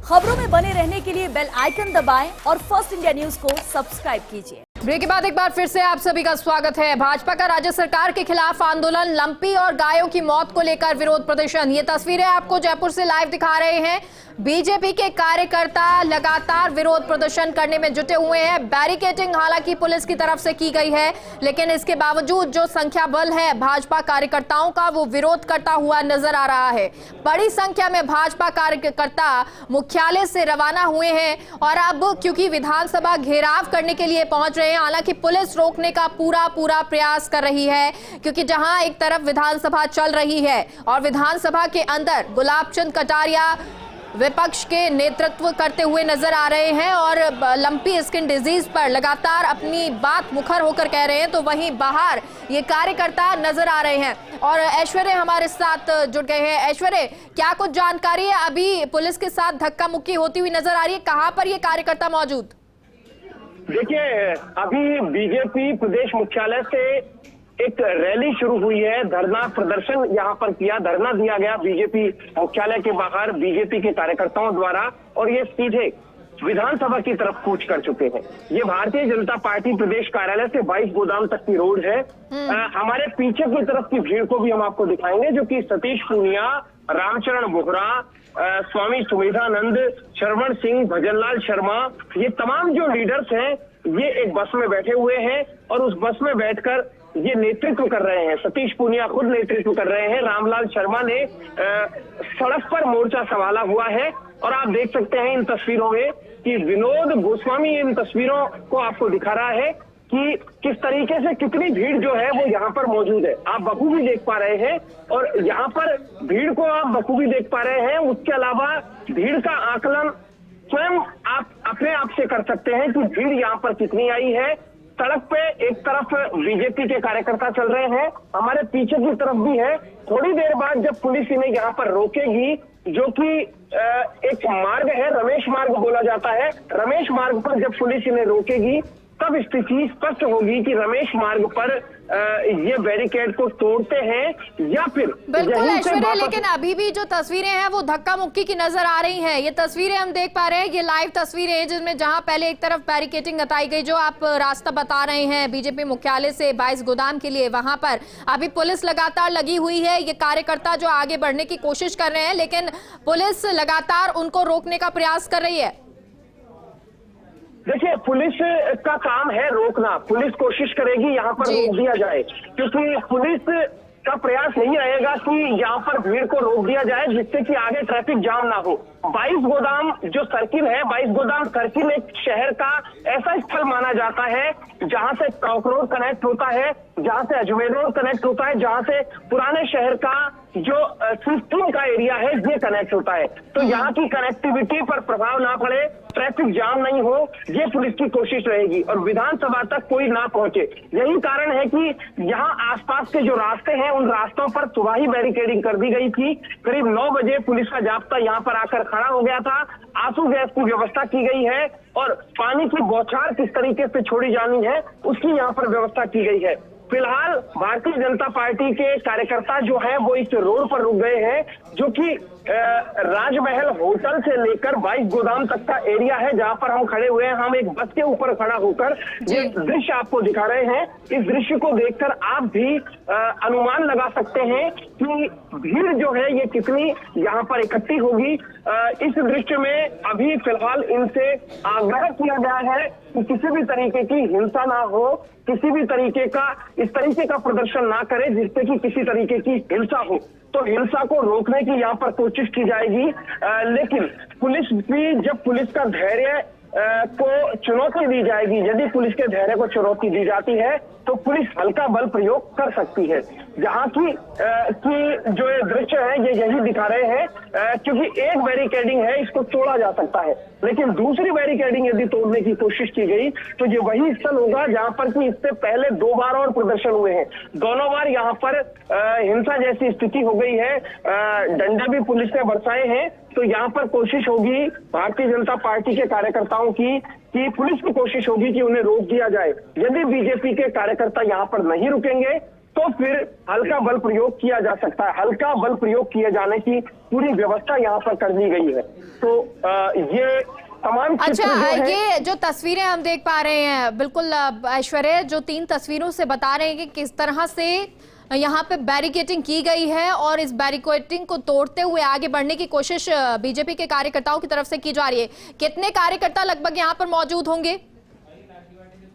खबरों में बने रहने के लिए बेल आइकन दबाएं और फर्स्ट इंडिया न्यूज को सब्सक्राइब कीजिए। ब्रेक के बाद एक बार फिर से आप सभी का स्वागत है। भाजपा का राज्य सरकार के खिलाफ आंदोलन, लंपी और गायों की मौत को लेकर विरोध प्रदर्शन। ये तस्वीरें आपको जयपुर से लाइव दिखा रहे हैं। बीजेपी के कार्यकर्ता लगातार विरोध प्रदर्शन करने में जुटे हुए हैं। बैरिकेडिंग हालांकि पुलिस की तरफ से की गई है, लेकिन इसके बावजूद जो संख्या बल है भाजपा कार्यकर्ताओं का, वो विरोध करता हुआ नजर आ रहा है। बड़ी संख्या में भाजपा कार्यकर्ता मुख्यालय से रवाना हुए हैं और अब क्योंकि विधानसभा घेराव करने के लिए पहुंच रहे हैं। हालांकि पुलिस रोकने का पूरा प्रयास कर रही है, क्योंकि जहां एक तरफ विधानसभा चल रही है और विधानसभा के अंदर गुलाब चंद कटारिया विपक्ष के नेतृत्व करते हुए नजर आ रहे हैं और लंपी स्किन डिजीज पर लगातार अपनी बात मुखर होकर कह रहे हैं, तो वहीं बाहर ये कार्यकर्ता नजर आ रहे हैं। और ऐश्वर्य हमारे साथ जुड़ गए हैं। ऐश्वर्य, क्या कुछ जानकारी है? अभी पुलिस के साथ धक्का मुक्की होती हुई नजर आ रही है, कहां पर ये कार्यकर्ता मौजूद? देखिए, अभी बीजेपी प्रदेश मुख्यालय से एक रैली शुरू हुई है। धरना प्रदर्शन यहाँ पर किया, धरना दिया गया बीजेपी मुख्यालय के बाहर बीजेपी के कार्यकर्ताओं द्वारा, और ये सीधे विधानसभा की तरफ कूच कर चुके हैं। ये भारतीय जनता पार्टी प्रदेश कार्यालय से 22 गोदाम तक की रोड है। हमारे पीछे की तरफ की भीड़ को भी हम आपको दिखाएंगे, जो कि सतीश पूनिया, रामचरण बोहरा, स्वामी सुमेधानंद, श्रवण सिंह, भजनलाल शर्मा, ये तमाम जो लीडर्स हैं ये एक बस में बैठे हुए हैं और उस बस में बैठकर ये नेतृत्व कर रहे हैं। सतीश पूनिया खुद नेतृत्व कर रहे हैं। रामलाल शर्मा ने सड़क पर मोर्चा संभाला हुआ है और आप देख सकते हैं इन तस्वीरों में कि विनोद गोस्वामी इन तस्वीरों को आपको दिखा रहा है कि किस तरीके से कितनी भीड़ जो है वो यहाँ पर मौजूद है। आप बखूबी देख पा रहे हैं और यहाँ पर भीड़ को आप बखूबी देख पा रहे हैं। उसके अलावा भीड़ का आकलन स्वयं आप अपने आप से कर सकते हैं कि भीड़ यहाँ पर कितनी आई है। सड़क पे एक तरफ बीजेपी के कार्यकर्ता चल रहे हैं, हमारे पीछे की तरफ भी है। थोड़ी देर बाद जब पुलिस इन्हें यहाँ पर रोकेगी, जो कि एक मार्ग है, रमेश मार्ग बोला जाता है, रमेश मार्ग पर जब पुलिस इन्हें रोकेगी तब स्थिति स्पष्ट होगी कि रमेश मार्ग पर ये बैरिकेड को तोड़ते हैं या फिर बिल्कुल ऐश्वर्या, लेकिन अभी भी जो तस्वीरें हैं वो धक्का मुक्की की नजर आ रही हैं। ये तस्वीरें हम देख पा रहे हैं, ये लाइव तस्वीरें हैं जिसमें जहां पहले एक तरफ बैरिकेडिंग बताई गई, जो आप रास्ता बता रहे हैं बीजेपी मुख्यालय से 22 गोदाम के लिए, वहां पर अभी पुलिस लगातार लगी हुई है। ये कार्यकर्ता जो आगे बढ़ने की कोशिश कर रहे हैं, लेकिन पुलिस लगातार उनको रोकने का प्रयास कर रही है। देखिए, पुलिस का काम है रोकना। पुलिस कोशिश करेगी यहाँ पर रोक दिया जाए, क्योंकि पुलिस का प्रयास नहीं रहेगा कि यहाँ पर भीड़ को रोक दिया जाए जिससे कि आगे ट्रैफिक जाम ना हो। 22 गोदाम जो सर्किल है, 22 गोदाम सर्किल एक शहर का ऐसा स्थल माना जाता है जहां से टॉक रोड कनेक्ट होता है, जहां से अजमेर रोड कनेक्ट होता है, जहां से पुराने शहर का जो सिस्टम का एरिया है ये कनेक्ट होता है। तो यहाँ की कनेक्टिविटी पर प्रभाव ना पड़े, ट्रैफिक जाम नहीं हो, ये पुलिस की कोशिश रहेगी और विधानसभा तक कोई ना पहुंचे। यही कारण है कि यहाँ आसपास के जो रास्ते हैं उन रास्तों पर सुबह ही बैरिकेडिंग कर दी गई थी। करीब 9 बजे पुलिस का जाब्ता यहाँ पर आकर खड़ा हो गया था। आंसू गैस की व्यवस्था की गई है और पानी की बौछार किस तरीके से छोड़ी जानी है उसकी यहाँ पर व्यवस्था की गई है। फिलहाल भारतीय जनता पार्टी के कार्यकर्ता जो है वो इस रोड पर रुक गए हैं, जो कि राजमहल होटल से लेकर 22 गोदाम तक का एरिया है जहां पर हम खड़े हुए हैं। हम एक बस के ऊपर खड़ा होकर ये दृश्य आपको दिखा रहे हैं। इस दृश्य को देखकर आप भी अनुमान लगा सकते हैं कि भीड़ जो है ये कितनी यहाँ पर इकट्ठी होगी। इस दृश्य में अभी फिलहाल इनसे आग्रह किया गया है कि किसी भी तरीके की हिंसा ना हो, किसी भी तरीके का इस तरीके का प्रदर्शन ना करे जिससे कि किसी तरीके की हिंसा हो। तो हिंसा को रोकने की यहाँ पर कोशिश की जाएगी, लेकिन पुलिस भी, जब पुलिस का धैर्य को चुनौती दी जाएगी, यदि पुलिस के धैर्य को चुनौती दी जाती है तो पुलिस हल्का बल प्रयोग कर सकती है। जहां की जो ये दृश्य है ये यही दिखा रहे हैं, क्योंकि एक बैरिकेडिंग है इसको तोड़ा जा सकता है, लेकिन दूसरी बैरिकेडिंग यदि तोड़ने की कोशिश की गई तो ये वही स्थल होगा जहां पर कि इससे पहले 2 बार और प्रदर्शन हुए हैं। दोनों बार यहाँ पर हिंसा जैसी स्थिति हो गई है, डंडे भी पुलिस ने बरसाए हैं। तो यहाँ पर कोशिश होगी भारतीय जनता पार्टी के कार्यकर्ताओं की कि पुलिस की कोशिश होगी कि उन्हें रोक दिया जाए। यदि बीजेपी के कार्यकर्ता यहाँ पर नहीं रुकेंगे तो फिर हल्का बल प्रयोग किया जा सकता है। हल्का बल प्रयोग किए जाने की पूरी व्यवस्था यहाँ पर कर दी गई है। तो ये तमाम अच्छा, ये जो तस्वीरें हम देख पा रहे हैं, बिल्कुल ऐश्वर्या जो 3 तस्वीरों से बता रहे हैं कि किस तरह से यहाँ पे बैरिकेडिंग की गई है और इस बैरिकेडिंग को तोड़ते हुए आगे बढ़ने की कोशिश बीजेपी के कार्यकर्ताओं की तरफ से की जा रही है। कितने कार्यकर्ता लगभग यहाँ पर मौजूद होंगे?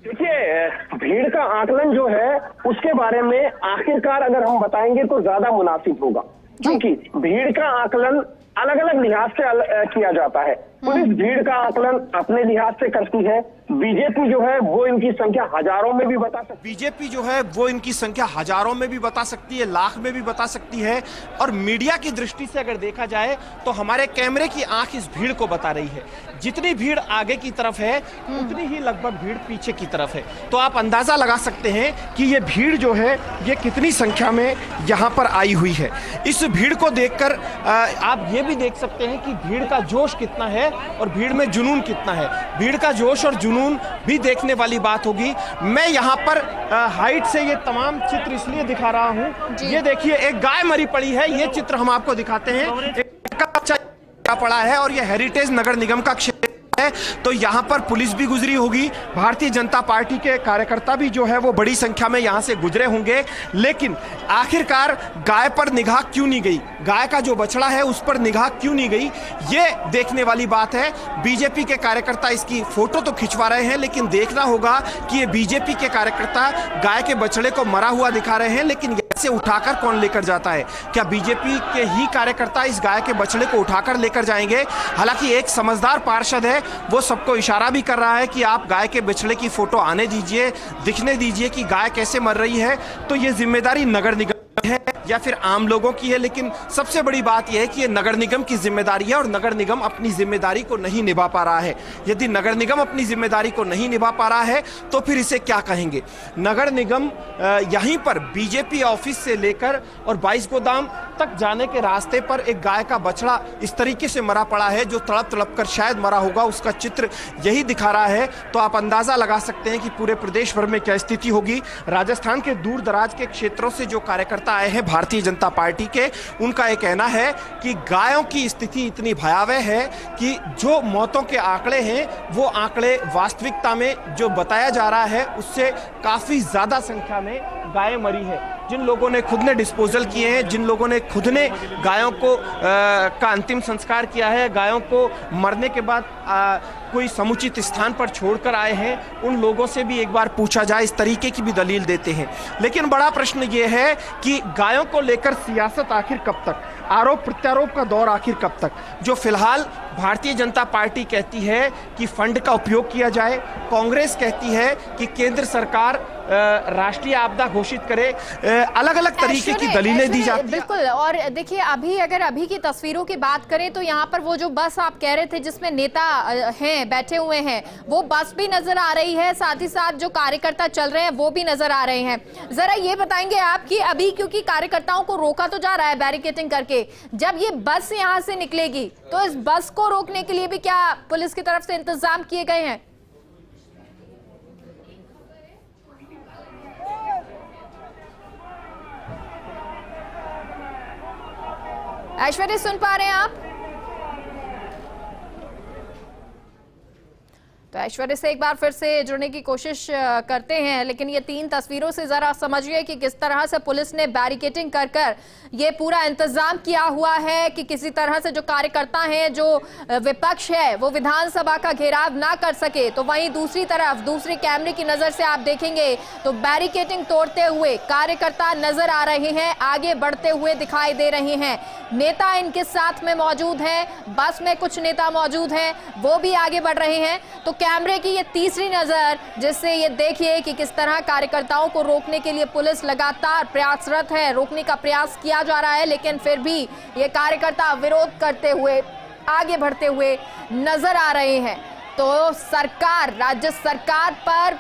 देखिए, भीड़ का आकलन जो है उसके बारे में आखिरकार अगर हम बताएंगे तो ज्यादा मुनासिब होगा, क्योंकि भीड़ का आकलन अलग अलग लिहाज से किया जाता है। पुलिस भीड़ का आकलन अपने लिहाज से करती है, बीजेपी जो है वो इनकी संख्या हजारों में भी बता सकती है। बीजेपी जो है वो इनकी संख्या हजारों में भी बता सकती है, लाख में भी बता सकती है। और मीडिया की दृष्टि से अगर देखा जाए तो हमारे कैमरे की आंख इस भीड़ को बता रही है। जितनी भीड़ आगे की तरफ है उतनी ही लगभग भीड़ पीछे की तरफ है। तो आप अंदाजा लगा सकते हैं कि ये भीड़ जो है ये कितनी संख्या में यहाँ पर आई हुई है। इस भीड़ को देखकर आप ये भी देख सकते हैं कि भीड़ का जोश कितना है और भीड़ में जुनून कितना है। भीड़ का जोश और जुनून भी देखने वाली बात होगी। मैं यहाँ पर हाइट से ये तमाम चित्र इसलिए दिखा रहा हूँ, ये देखिए एक गाय मरी पड़ी है, ये चित्र हम आपको दिखाते हैं। एक बच्चा पड़ा है और ये हेरिटेज नगर निगम का क्षेत्र है, तो यहाँ पर पुलिस भी गुजरी होगी, भारतीय जनता पार्टी के कार्यकर्ता भी जो है वो बड़ी संख्या में यहाँ से गुजरे होंगे। लेकिन आखिरकार गाय पर निगाह क्यों नहीं गई, गाय का जो बछड़ा है उस पर निगाह क्यों नहीं गई, ये देखने वाली बात है। बीजेपी के कार्यकर्ता इसकी फोटो तो खिंचवा रहे हैं, लेकिन देखना होगा कि ये बीजेपी के कार्यकर्ता गाय के बछड़े को मरा हुआ दिखा रहे हैं, लेकिन से उठाकर कौन लेकर जाता है? क्या बीजेपी के ही कार्यकर्ता इस गाय के बछड़े को उठाकर लेकर जाएंगे? हालांकि एक समझदार पार्षद है, वो सबको इशारा भी कर रहा है कि आप गाय के बछड़े की फोटो आने दीजिए, दिखने दीजिए कि गाय कैसे मर रही है। तो ये जिम्मेदारी नगर निगम है या फिर आम लोगों की है, लेकिन सबसे बड़ी बात यह है कि ये नगर निगम की जिम्मेदारी है और नगर निगम अपनी जिम्मेदारी को नहीं निभा पा रहा है। यदि नगर निगम अपनी जिम्मेदारी को नहीं निभा पा रहा है तो फिर इसे क्या कहेंगे? नगर निगम यहीं पर बीजेपी ऑफिस से लेकर और 22 गोदाम तक जाने के रास्ते पर एक गाय का बछड़ा इस तरीके से मरा पड़ा है, जो तड़प तड़प कर शायद मरा होगा, उसका चित्र यही दिखा रहा है। तो आप अंदाजा लगा सकते हैं कि पूरे प्रदेश भर में क्या स्थिति होगी। राजस्थान के दूर दराज के क्षेत्रों से जो कार्यकर्ता आए हैं भारतीय जनता पार्टी के, उनका यह कहना है कि गायों की स्थिति इतनी भयावह है कि जो मौतों के आंकड़े हैं वो आंकड़े वास्तविकता में जो बताया जा रहा है उससे काफी ज्यादा संख्या में गायें मरी है। जिन लोगों ने खुद ने डिस्पोजल किए हैं, जिन लोगों ने खुद ने गायों को का अंतिम संस्कार किया है, गायों को मरने के बाद कोई समुचित स्थान पर छोड़कर आए हैं, उन लोगों से भी एक बार पूछा जाए, इस तरीके की भी दलील देते हैं। लेकिन बड़ा प्रश्न ये है कि गायों को लेकर सियासत आखिर कब तक, आरोप प्रत्यारोप का दौर आखिर कब तक? जो फिलहाल भारतीय जनता पार्टी कहती है कि फंड का उपयोग किया जाए, कांग्रेस कहती है कि केंद्र सरकार राष्ट्रीय आपदा घोषित करे, अलग अलग तरीके की दलीलें दी जाती हैं। बिल्कुल। और देखिए, अभी की तस्वीरों की बात करें तो यहाँ पर वो जो बस आप कह रहे थे जिसमें नेता हैं बैठे हुए हैं, वो बस भी नजर आ रही है, साथ ही साथ जो कार्यकर्ता चल रहे हैं वो भी नजर आ रहे हैं। जरा ये बताएंगे आप कि अभी क्योंकि कार्यकर्ताओं को रोका तो जा रहा है बैरिकेडिंग करके, जब ये बस यहाँ से निकलेगी तो इस बस को रोकने के लिए भी क्या पुलिस की तरफ से इंतजाम किए गए हैं? ऐश्वर्या, सुन पा रहे हैं आप? तो ऐश्वर्या से एक बार फिर से जुड़ने की कोशिश करते हैं, लेकिन ये 3 तस्वीरों से जरा समझिए कि किस तरह से पुलिस ने बैरिकेडिंग कर कर ये पूरा इंतजाम किया हुआ है कि किसी तरह से जो कार्यकर्ता हैं, जो विपक्ष है, वो विधानसभा का घेराव ना कर सके। तो वहीं दूसरी तरफ दूसरे कैमरे की नजर से आप देखेंगे तो बैरिकेडिंग तोड़ते हुए कार्यकर्ता नजर आ रहे हैं, आगे बढ़ते हुए दिखाई दे रहे हैं। नेता इनके साथ में मौजूद हैं, बस में कुछ नेता मौजूद हैं, वो भी आगे बढ़ रहे हैं। तो कैमरे की ये तीसरी नजर, जिससे ये देखिए कि किस तरह कार्यकर्ताओं को रोकने के लिए पुलिस लगातार प्रयासरत है, रोकने का प्रयास किया जा रहा है, लेकिन फिर भी ये कार्यकर्ता विरोध करते हुए आगे बढ़ते हुए नजर आ रहे हैं। तो सरकार, राज्य सरकार पर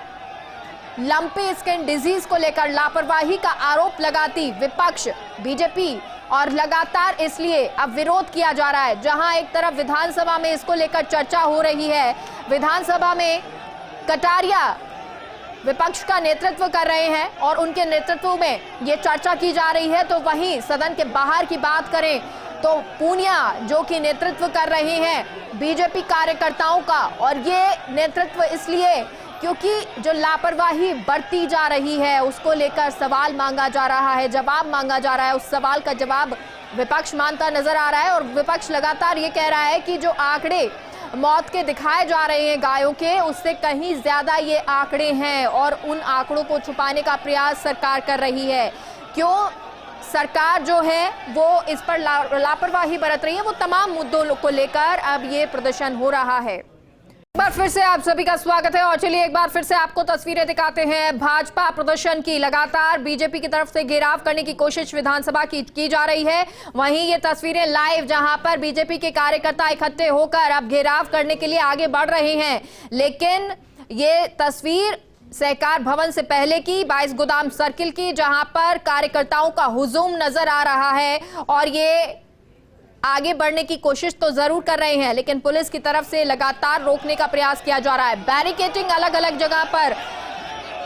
लंपी स्किन डिजीज को लेकर लापरवाही का आरोप लगाती विपक्ष बीजेपी, और लगातार इसलिए अब विरोध किया जा रहा है। जहां एक तरफ विधानसभा में इसको लेकर चर्चा हो रही है, विधानसभा में कटारिया विपक्ष का नेतृत्व कर रहे हैं और उनके नेतृत्व में ये चर्चा की जा रही है। तो वहीं सदन के बाहर की बात करें तो पूनिया जो कि नेतृत्व कर रहे हैं बीजेपी कार्यकर्ताओं का, और ये नेतृत्व इसलिए क्योंकि जो लापरवाही बरती जा रही है उसको लेकर सवाल मांगा जा रहा है, जवाब मांगा जा रहा है। उस सवाल का जवाब विपक्ष मानता नजर आ रहा है और विपक्ष लगातार ये कह रहा है कि जो आंकड़े मौत के दिखाए जा रहे हैं गायों के, उससे कहीं ज्यादा ये आंकड़े हैं और उन आंकड़ों को छुपाने का प्रयास सरकार कर रही है। क्यों सरकार जो है वो इस पर लापरवाही बरत रही है, वो तमाम मुद्दों को लेकर अब ये प्रदर्शन हो रहा है। एक बार फिर से आप सभी का स्वागत है और चलिए एक बार फिर से आपको तस्वीरें दिखाते हैं भाजपा प्रदर्शन की। लगातार बीजेपी की तरफ से घेराव करने की कोशिश विधानसभा की जा रही है। वहीं ये तस्वीरें लाइव जहां पर बीजेपी के कार्यकर्ता इकट्ठे होकर अब घेराव करने के लिए आगे बढ़ रहे हैं, लेकिन ये तस्वीर सहकार भवन से पहले की 22 गोदाम सर्किल की, जहां पर कार्यकर्ताओं का हुजूम नजर आ रहा है और ये आगे बढ़ने की कोशिश तो जरूर कर रहे हैं, लेकिन पुलिस की तरफ से लगातार रोकने का प्रयास किया जा रहा है। बैरिकेडिंग अलग अलग जगह पर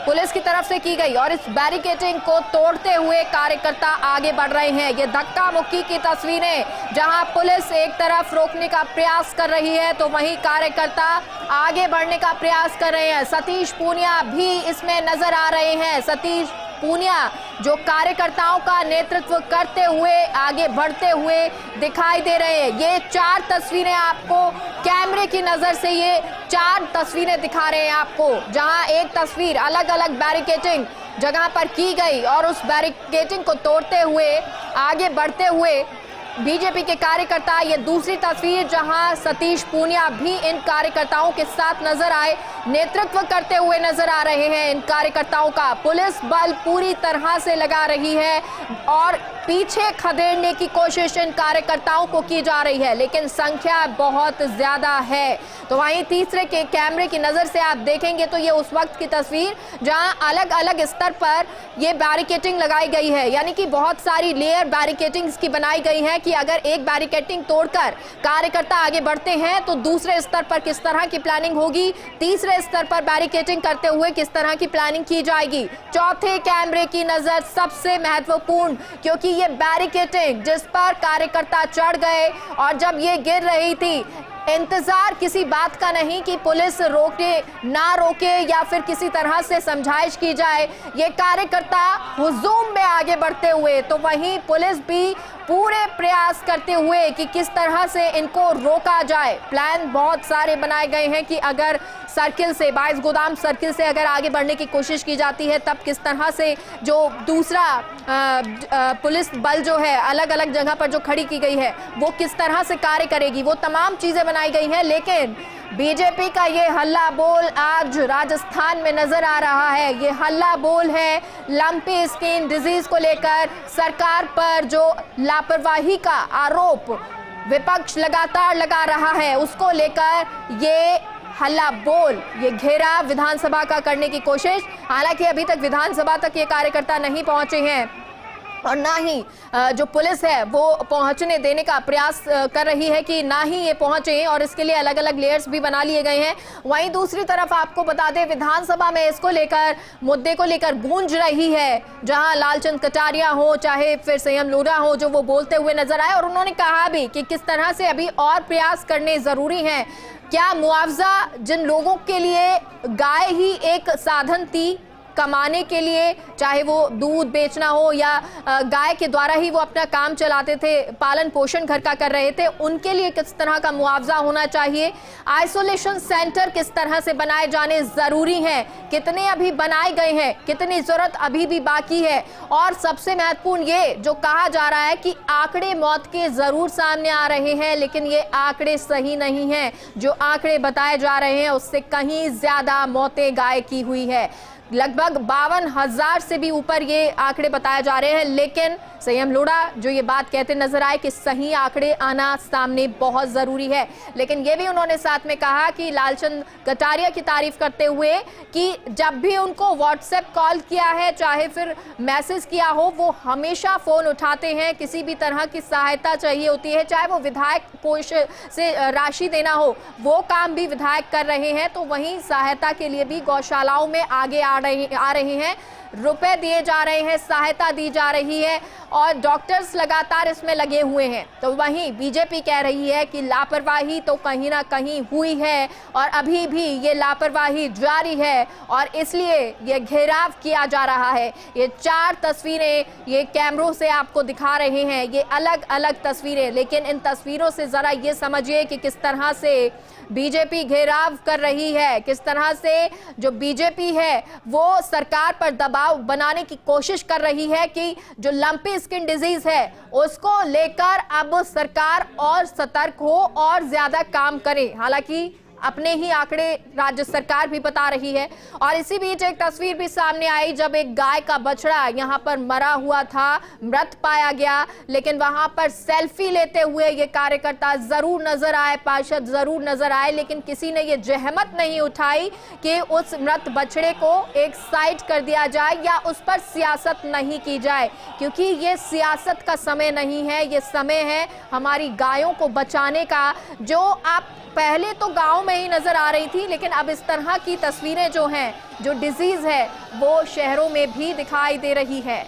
पुलिस की तरफ से की गई और इस बैरिकेडिंग को तोड़ते हुए कार्यकर्ता आगे बढ़ रहे हैं। ये धक्का मुक्की की तस्वीरें, जहां पुलिस एक तरफ रोकने का प्रयास कर रही है तो वहीं कार्यकर्ता आगे बढ़ने का प्रयास कर रहे हैं। सतीश पूनिया भी इसमें नजर आ रहे हैं। सतीश पूनिया जो कार्यकर्ताओं का नेतृत्व करते हुए आगे बढ़ते हुए दिखाई दे रहे हैं। ये 4 तस्वीरें आपको कैमरे की नजर से, ये 4 तस्वीरें दिखा रहे हैं आपको, जहां एक तस्वीर अलग अलग बैरिकेडिंग जगह पर की गई और उस बैरिकेडिंग को तोड़ते हुए आगे बढ़ते हुए बीजेपी के कार्यकर्ता। ये दूसरी तस्वीर जहां सतीश पूनिया भी इन कार्यकर्ताओं के साथ नजर आए, नेतृत्व करते हुए नजर आ रहे हैं इन कार्यकर्ताओं का। पुलिस बल पूरी तरह से लगा रही है और पीछे खदेड़ने की कोशिश इन कार्यकर्ताओं को की जा रही है, लेकिन संख्या बहुत ज्यादा है। तो वहीं तीसरे के कैमरे की नजर से आप देखेंगे तो ये उस वक्त की तस्वीर जहां अलग अलग स्तर पर ये बैरिकेडिंग लगाई गई है, यानी कि बहुत सारी लेयर बैरिकेडिंग्स की बनाई गई है कि अगर एक बैरिकेडिंग तोड़कर कार्यकर्ता आगे बढ़ते हैं तो दूसरे स्तर पर किस तरह की प्लानिंग होगी, तीसरे स्तर पर बैरिकेडिंग करते हुए किस तरह की प्लानिंग की जाएगी। चौथे कैमरे की नजर सबसे महत्वपूर्ण, क्योंकि ये बैरिकेडिंग जिस पर कार्यकर्ता चढ़ गए और जब ये गिर रही थी, इंतजार किसी बात का नहीं कि पुलिस रोके ना रोके या फिर किसी तरह से समझाइश की जाए, ये कार्यकर्ता हुजूम में आगे बढ़ते हुए, तो वहीं पुलिस भी पूरे प्रयास करते हुए कि किस तरह से इनको रोका जाए। प्लान बहुत सारे बनाए गए हैं कि अगर सर्किल से 22 गोदाम सर्किल से अगर आगे बढ़ने की कोशिश की जाती है तब किस तरह से जो दूसरा पुलिस बल जो है अलग अलग जगह पर जो खड़ी की गई है वो किस तरह से कार्य करेगी, वो तमाम चीजें बनाई गई हैं। लेकिन बीजेपी का ये हल्ला बोल आज राजस्थान में नजर आ रहा है। ये हल्ला बोल है लंपी स्किन डिजीज को लेकर सरकार पर जो लापरवाही का आरोप विपक्ष लगातार लगा रहा है, उसको लेकर ये हल्ला बोल, ये घेराव विधानसभा का करने की कोशिश। हालांकि अभी तक विधानसभा तक ये कार्यकर्ता नहीं पहुंचे हैं और ना ही जो पुलिस है वो पहुंचने देने का प्रयास कर रही है कि ना ही ये पहुंचे, और इसके लिए अलग अलग लेयर्स भी बना लिए गए हैं। वहीं दूसरी तरफ आपको बता दें विधानसभा में इसको लेकर मुद्दे को लेकर गूंज रही है, जहां लालचंद कटारिया हो चाहे फिर संयम लोढ़ा हो, जो वो बोलते हुए नजर आए और उन्होंने कहा भी कि किस तरह से अभी और प्रयास करने जरूरी हैं। क्या मुआवजा जिन लोगों के लिए गाय ही एक साधन थी कमाने के लिए, चाहे वो दूध बेचना हो या गाय के द्वारा ही वो अपना काम चलाते थे, पालन पोषण घर का कर रहे थे, उनके लिए किस तरह का मुआवजा होना चाहिए। आइसोलेशन सेंटर किस तरह से बनाए जाने जरूरी हैं, कितने अभी बनाए गए हैं, कितनी जरूरत अभी भी बाकी है। और सबसे महत्वपूर्ण ये जो कहा जा रहा है कि आंकड़े मौत के जरूर सामने आ रहे हैं, लेकिन ये आंकड़े सही नहीं हैं। जो आंकड़े बताए जा रहे हैं उससे कहीं ज्यादा मौतें गाय की हुई है। लगभग 52,000 से भी ऊपर ये आंकड़े बताए जा रहे हैं, लेकिन संयम लोढ़ा जो ये बात कहते नजर आए कि सही आंकड़े आना सामने बहुत जरूरी है। लेकिन ये भी उन्होंने साथ में कहा कि लालचंद कटारिया की तारीफ करते हुए कि जब भी उनको व्हाट्सएप कॉल किया है चाहे फिर मैसेज किया हो, वो हमेशा फोन उठाते हैं। किसी भी तरह की सहायता चाहिए होती है, चाहे वो विधायक कोष से राशि देना हो, वो काम भी विधायक कर रहे हैं। तो वहीं सहायता के लिए भी गौशालाओं में आगे आ आ रही हैं, रुपए दिए जा रहे हैं, सहायता दी जा रही है और डॉक्टर्स लगातार इसमें लगे हुए हैं। तो वहीं बीजेपी कह रही है कि लापरवाही तो कहीं ना कहीं हुई है और अभी भी ये लापरवाही जारी है और इसलिए ये घेराव किया जा रहा है। ये 4 तस्वीरें ये कैमरों से आपको दिखा रहे हैं, ये अलग अलग तस्वीरें, लेकिन इन तस्वीरों से जरा ये समझिए कि किस तरह से बीजेपी घेराव कर रही है, किस तरह से जो बीजेपी है वो सरकार पर दबाव बनाने की कोशिश कर रही है कि जो लंपी स्किन डिजीज है उसको लेकर अब सरकार और सतर्क हो और ज्यादा काम करे। हालांकि अपने ही आंकड़े राज्य सरकार भी बता रही है। और इसी बीच एक तस्वीर भी सामने आई जब एक गाय का बछड़ा यहां पर मरा हुआ था, मृत पाया गया, लेकिन वहां पर सेल्फी लेते हुए ये कार्यकर्ता जरूर नजर आए, पार्षद जरूर नजर आए, लेकिन किसी ने ये जहमत नहीं उठाई कि उस मृत बछड़े को एक साइड कर दिया जाए या उस पर सियासत नहीं की जाए, क्योंकि ये सियासत का समय नहीं है, ये समय है हमारी गायों को बचाने का। जो आप पहले तो गांव में ही नजर आ रही थी, लेकिन अब इस तरह की तस्वीरें जो हैं, जो डिजीज है वो शहरों में भी दिखाई दे रही है।